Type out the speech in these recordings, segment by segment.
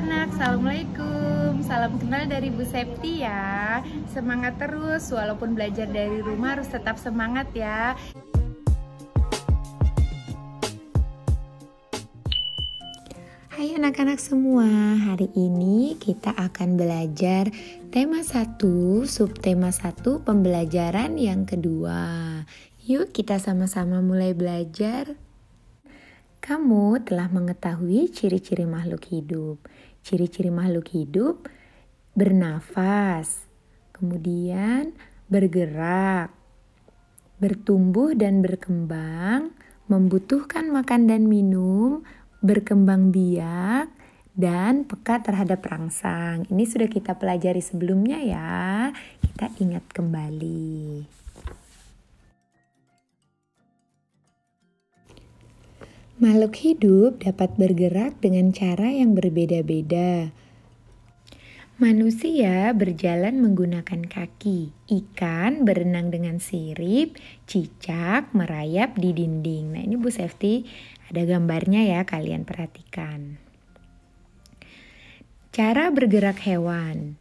anak-anak, Assalamualaikum. Salam kenal dari Bu Septi ya. Semangat terus, walaupun belajar dari rumah harus tetap semangat ya. Hai anak-anak semua, hari ini kita akan belajar tema 1, subtema 1, pembelajaran yang kedua. Yuk kita sama-sama mulai belajar. Kamu telah mengetahui ciri-ciri makhluk hidup. Ciri-ciri makhluk hidup bernafas, kemudian bergerak, bertumbuh dan berkembang, membutuhkan makan dan minum, berkembang biak, dan peka terhadap rangsang. Ini sudah kita pelajari sebelumnya ya. Kita ingat kembali. Makhluk hidup dapat bergerak dengan cara yang berbeda-beda. Manusia berjalan menggunakan kaki, ikan berenang dengan sirip, cicak merayap di dinding. Nah ini Bu Septi ada gambarnya ya, kalian perhatikan. Cara bergerak hewan.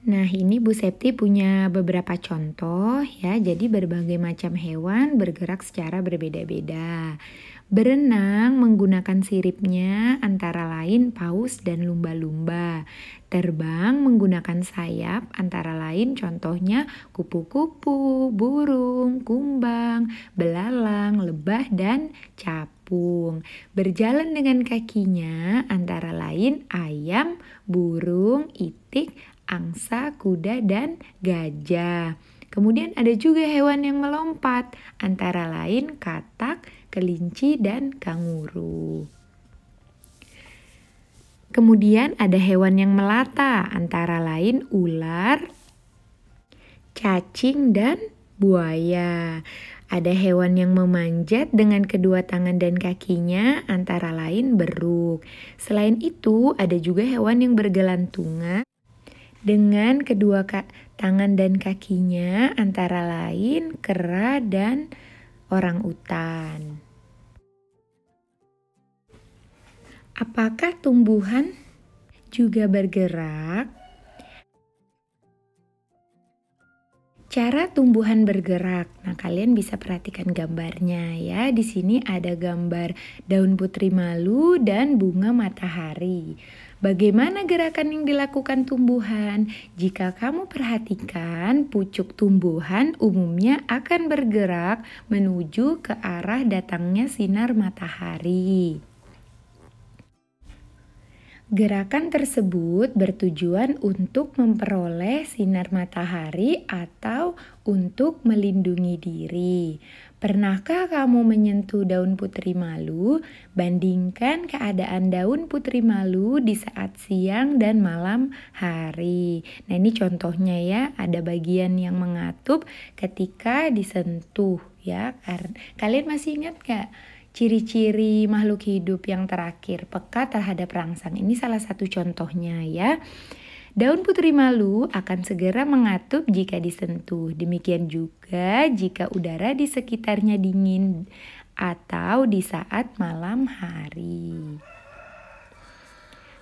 Nah ini Bu Septi punya beberapa contoh ya, jadi berbagai macam hewan bergerak secara berbeda-beda. Berenang menggunakan siripnya antara lain paus dan lumba-lumba. Terbang menggunakan sayap antara lain contohnya kupu-kupu, burung, kumbang, belalang, lebah, dan capung. Berjalan dengan kakinya antara lain ayam, burung, itik, angsa, kuda, dan gajah. Kemudian ada juga hewan yang melompat, antara lain katak, kelinci, dan kanguru. Kemudian ada hewan yang melata, antara lain ular, cacing, dan buaya. Ada hewan yang memanjat dengan kedua tangan dan kakinya, antara lain beruk. Selain itu, ada juga hewan yang bergelantungan dengan kedua tangan dan kakinya, antara lain kera dan orangutan. Apakah tumbuhan juga bergerak? Cara tumbuhan bergerak. Nah, kalian bisa perhatikan gambarnya ya. Di sini ada gambar daun putri malu dan bunga matahari. Bagaimana gerakan yang dilakukan tumbuhan? Jika kamu perhatikan, pucuk tumbuhan umumnya akan bergerak menuju ke arah datangnya sinar matahari. Gerakan tersebut bertujuan untuk memperoleh sinar matahari atau untuk melindungi diri. Pernahkah kamu menyentuh daun putri malu? Bandingkan keadaan daun putri malu di saat siang dan malam hari. Nah ini contohnya ya, ada bagian yang mengatup ketika disentuh ya. Kalian masih ingat gak? Ciri-ciri makhluk hidup yang terakhir, peka terhadap rangsang. Ini salah satu contohnya ya. Daun putri malu akan segera mengatup jika disentuh. Demikian juga jika udara di sekitarnya dingin atau di saat malam hari.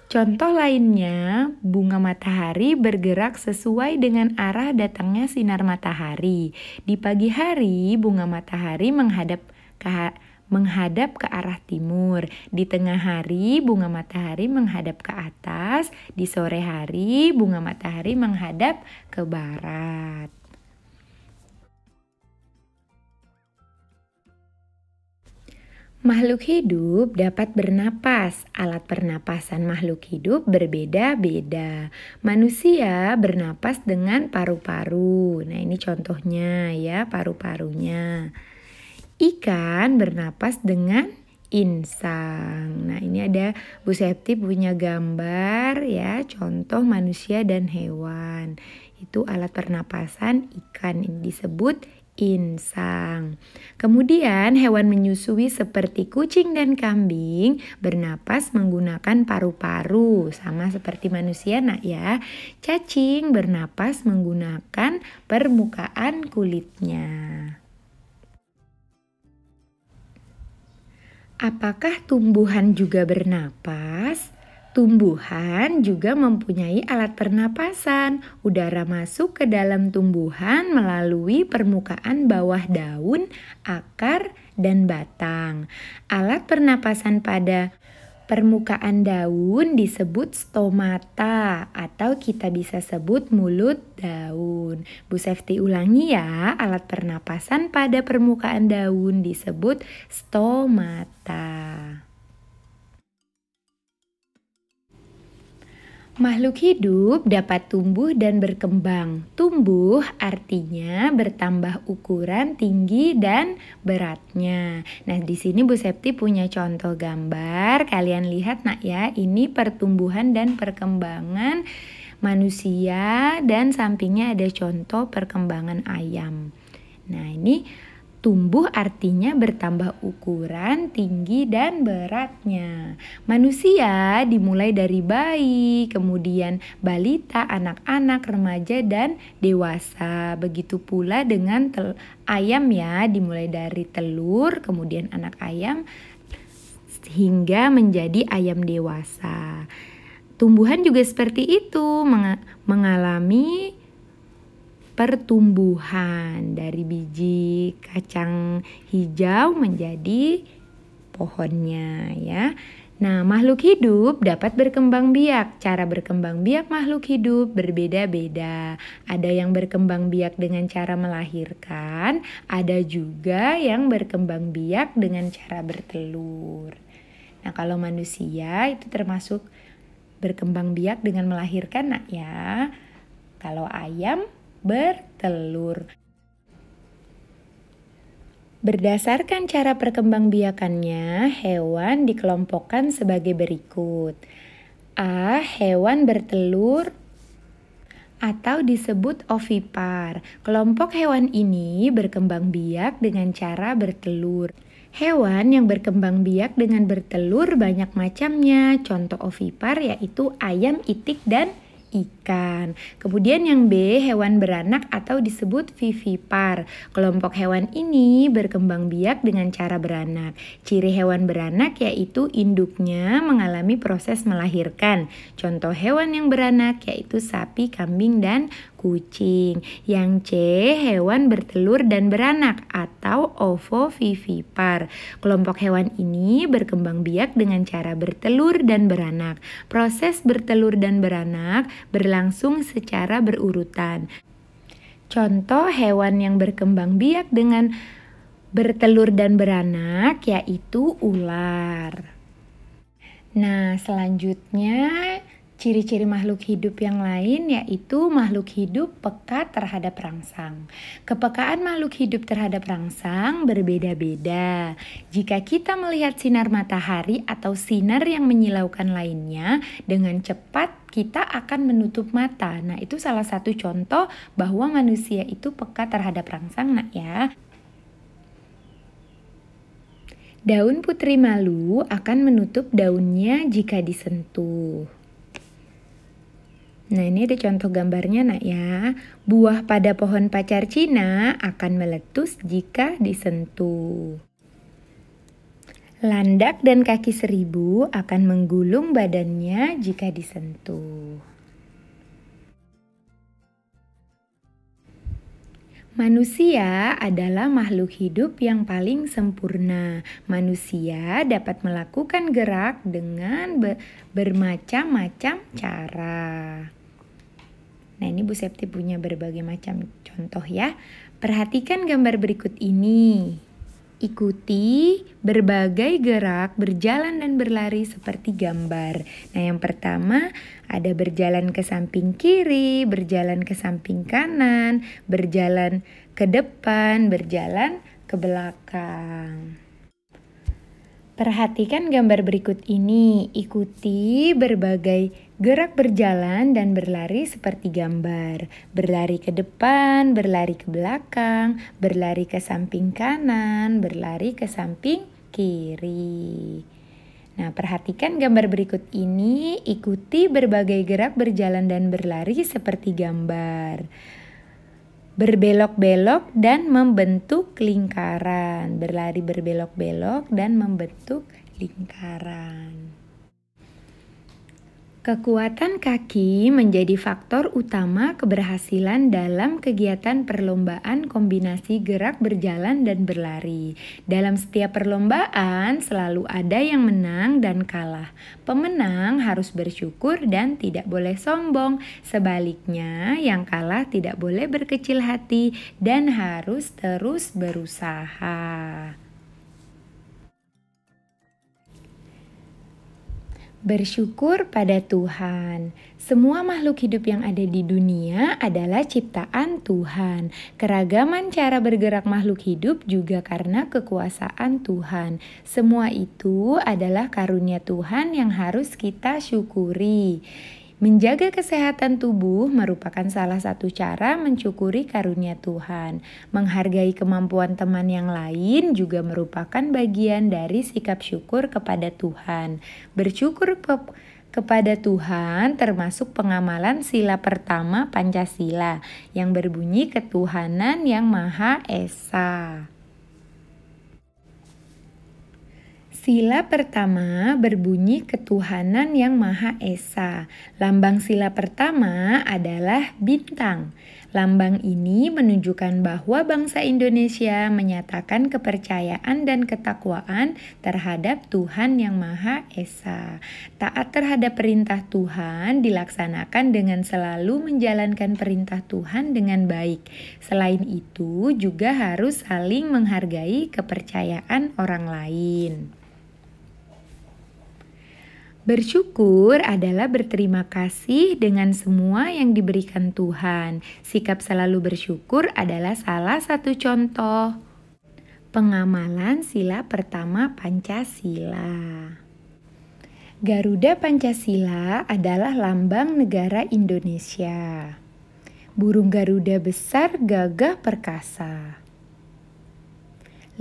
Contoh lainnya, bunga matahari bergerak sesuai dengan arah datangnya sinar matahari. Di pagi hari, bunga matahari menghadap ke arah timur. Di tengah hari, bunga matahari menghadap ke atas. Di sore hari, bunga matahari menghadap ke barat. Makhluk hidup dapat bernapas. Alat pernapasan makhluk hidup berbeda-beda. Manusia bernapas dengan paru-paru. Nah, ini contohnya ya, paru-parunya. Ikan bernapas dengan insang. Nah ini ada Bu Septi punya gambar ya, contoh manusia dan hewan. Itu alat pernapasan ikan, ini disebut insang. Kemudian hewan menyusui seperti kucing dan kambing bernapas menggunakan paru-paru, sama seperti manusia nak ya. Cacing bernapas menggunakan permukaan kulitnya. Apakah tumbuhan juga bernapas? Tumbuhan juga mempunyai alat pernapasan. Udara masuk ke dalam tumbuhan melalui permukaan bawah daun, akar, dan batang. Alat pernapasan pada permukaan daun disebut stomata atau kita bisa sebut mulut daun. Bu Sefti ulangi ya, alat pernapasan pada permukaan daun disebut stomata. Makhluk hidup dapat tumbuh dan berkembang. Tumbuh artinya bertambah ukuran, tinggi, dan beratnya. Nah, di sini Bu Septi punya contoh gambar. Kalian lihat nak ya, ini pertumbuhan dan perkembangan manusia dan sampingnya ada contoh perkembangan ayam. Nah, ini tumbuh artinya bertambah ukuran, tinggi, dan beratnya. Manusia dimulai dari bayi, kemudian balita, anak-anak, remaja, dan dewasa. Begitu pula dengan ayam ya, dimulai dari telur, kemudian anak ayam, hingga menjadi ayam dewasa. Tumbuhan juga seperti itu, mengalami pertumbuhan dari biji kacang hijau menjadi pohonnya ya. Nah, makhluk hidup dapat berkembang biak. Cara berkembang biak makhluk hidup berbeda-beda. Ada yang berkembang biak dengan cara melahirkan, ada juga yang berkembang biak dengan cara bertelur. Nah, kalau manusia itu termasuk berkembang biak dengan melahirkan nak ya. Kalau ayam bertelur. Berdasarkan cara perkembangbiakannya, hewan dikelompokkan sebagai berikut. A. Hewan bertelur atau disebut ovipar. Kelompok hewan ini berkembang biak dengan cara bertelur. Hewan yang berkembang biak dengan bertelur banyak macamnya. Contoh ovipar yaitu ayam, itik, dan ikan. Kemudian yang B, hewan beranak atau disebut vivipar. Kelompok hewan ini berkembang biak dengan cara beranak. Ciri hewan beranak yaitu induknya mengalami proses melahirkan. Contoh hewan yang beranak yaitu sapi, kambing, dan kucing. Yang C, hewan bertelur dan beranak atau ovovivipar. Kelompok hewan ini berkembang biak dengan cara bertelur dan beranak. Proses bertelur dan beranak berlangsung secara berurutan. Contoh hewan yang berkembang biak dengan bertelur dan beranak yaitu ular. Nah, selanjutnya ciri-ciri makhluk hidup yang lain yaitu makhluk hidup peka terhadap rangsang. Kepekaan makhluk hidup terhadap rangsang berbeda-beda. Jika kita melihat sinar matahari atau sinar yang menyilaukan lainnya dengan cepat, kita akan menutup mata. Nah, itu salah satu contoh bahwa manusia itu peka terhadap rangsang, nak ya. Daun putri malu akan menutup daunnya jika disentuh. Nah, ini ada contoh gambarnya nak ya. Buah pada pohon pacar Cina akan meletus jika disentuh. Landak dan kaki seribu akan menggulung badannya jika disentuh. Manusia adalah makhluk hidup yang paling sempurna. Manusia dapat melakukan gerak dengan bermacam-macam cara. Nah, ini Bu Septi punya berbagai macam contoh ya. Perhatikan gambar berikut ini. Ikuti berbagai gerak, berjalan dan berlari seperti gambar. Nah, yang pertama ada berjalan ke samping kiri, berjalan ke samping kanan, berjalan ke depan, berjalan ke belakang. Perhatikan gambar berikut ini. Ikuti berbagai gerak berjalan dan berlari seperti gambar. Berlari ke depan, berlari ke belakang, berlari ke samping kanan, berlari ke samping kiri. Nah, perhatikan gambar berikut ini. Ikuti berbagai gerak berjalan dan berlari seperti gambar. berbelok-belok dan membentuk lingkaran. Berlari berbelok-belok dan membentuk lingkaran. Kekuatan kaki menjadi faktor utama keberhasilan dalam kegiatan perlombaan kombinasi gerak berjalan dan berlari. Dalam setiap perlombaan selalu ada yang menang dan kalah. Pemenang harus bersyukur dan tidak boleh sombong. Sebaliknya, yang kalah tidak boleh berkecil hati dan harus terus berusaha. Bersyukur pada Tuhan. Semua makhluk hidup yang ada di dunia adalah ciptaan Tuhan. Keragaman cara bergerak makhluk hidup juga karena kekuasaan Tuhan. Semua itu adalah karunia Tuhan yang harus kita syukuri. Menjaga kesehatan tubuh merupakan salah satu cara mensyukuri karunia Tuhan. Menghargai kemampuan teman yang lain juga merupakan bagian dari sikap syukur kepada Tuhan. Bersyukur kepada Tuhan termasuk pengamalan sila pertama Pancasila yang berbunyi ketuhanan yang Maha Esa. Sila pertama berbunyi ketuhanan yang Maha Esa. Lambang sila pertama adalah bintang. Lambang ini menunjukkan bahwa bangsa Indonesia menyatakan kepercayaan dan ketakwaan terhadap Tuhan yang Maha Esa. Taat terhadap perintah Tuhan dilaksanakan dengan selalu menjalankan perintah Tuhan dengan baik. Selain itu, juga harus saling menghargai kepercayaan orang lain. Bersyukur adalah berterima kasih dengan semua yang diberikan Tuhan. Sikap selalu bersyukur adalah salah satu contoh pengamalan sila pertama Pancasila. Garuda Pancasila adalah lambang negara Indonesia. Burung Garuda besar, gagah, perkasa.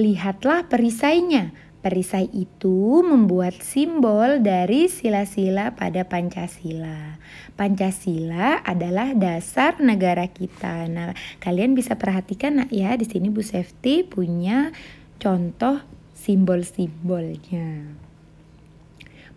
Lihatlah perisainya. Perisai itu membuat simbol dari sila-sila pada Pancasila. Pancasila adalah dasar negara kita. Nah, kalian bisa perhatikan nak ya, di sini Bu Sefti punya contoh simbol-simbolnya.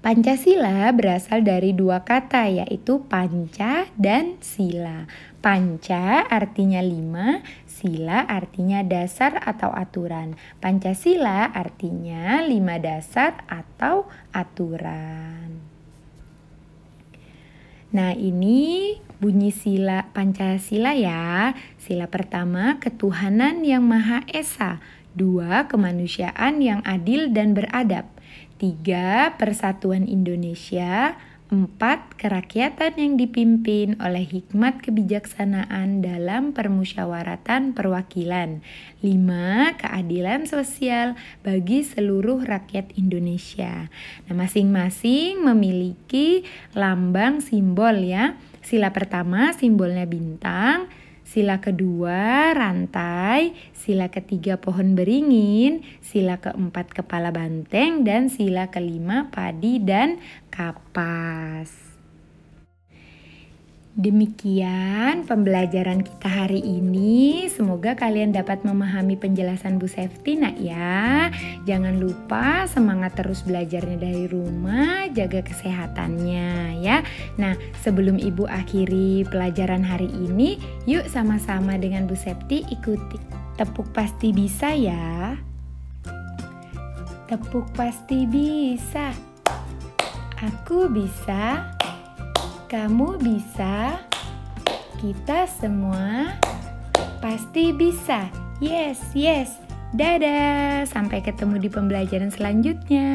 Pancasila berasal dari dua kata, yaitu panca dan sila. Panca artinya 5, sila artinya dasar atau aturan. Pancasila artinya 5 dasar atau aturan. Nah, ini bunyi sila Pancasila ya. Sila pertama, ketuhanan yang Maha Esa. 2, kemanusiaan yang adil dan beradab. 3, persatuan Indonesia. 4, kerakyatan yang dipimpin oleh hikmat kebijaksanaan dalam permusyawaratan perwakilan. 5, keadilan sosial bagi seluruh rakyat Indonesia. Nah, masing-masing memiliki lambang simbol ya. Sila pertama simbolnya bintang, sila kedua rantai, sila ketiga pohon beringin, sila keempat kepala banteng, dan sila kelima padi dan kapas. Demikian pembelajaran kita hari ini. Semoga kalian dapat memahami penjelasan Bu Sefti nak ya. Jangan lupa semangat terus belajarnya dari rumah, jaga kesehatannya ya. Nah, sebelum Ibu akhiri pelajaran hari ini, yuk sama-sama dengan Bu Sefti ikuti tepuk pasti bisa ya. Tepuk pasti bisa. Aku bisa. Kamu bisa, kita semua pasti bisa. Yes, yes. Dadah, sampai ketemu di pembelajaran selanjutnya.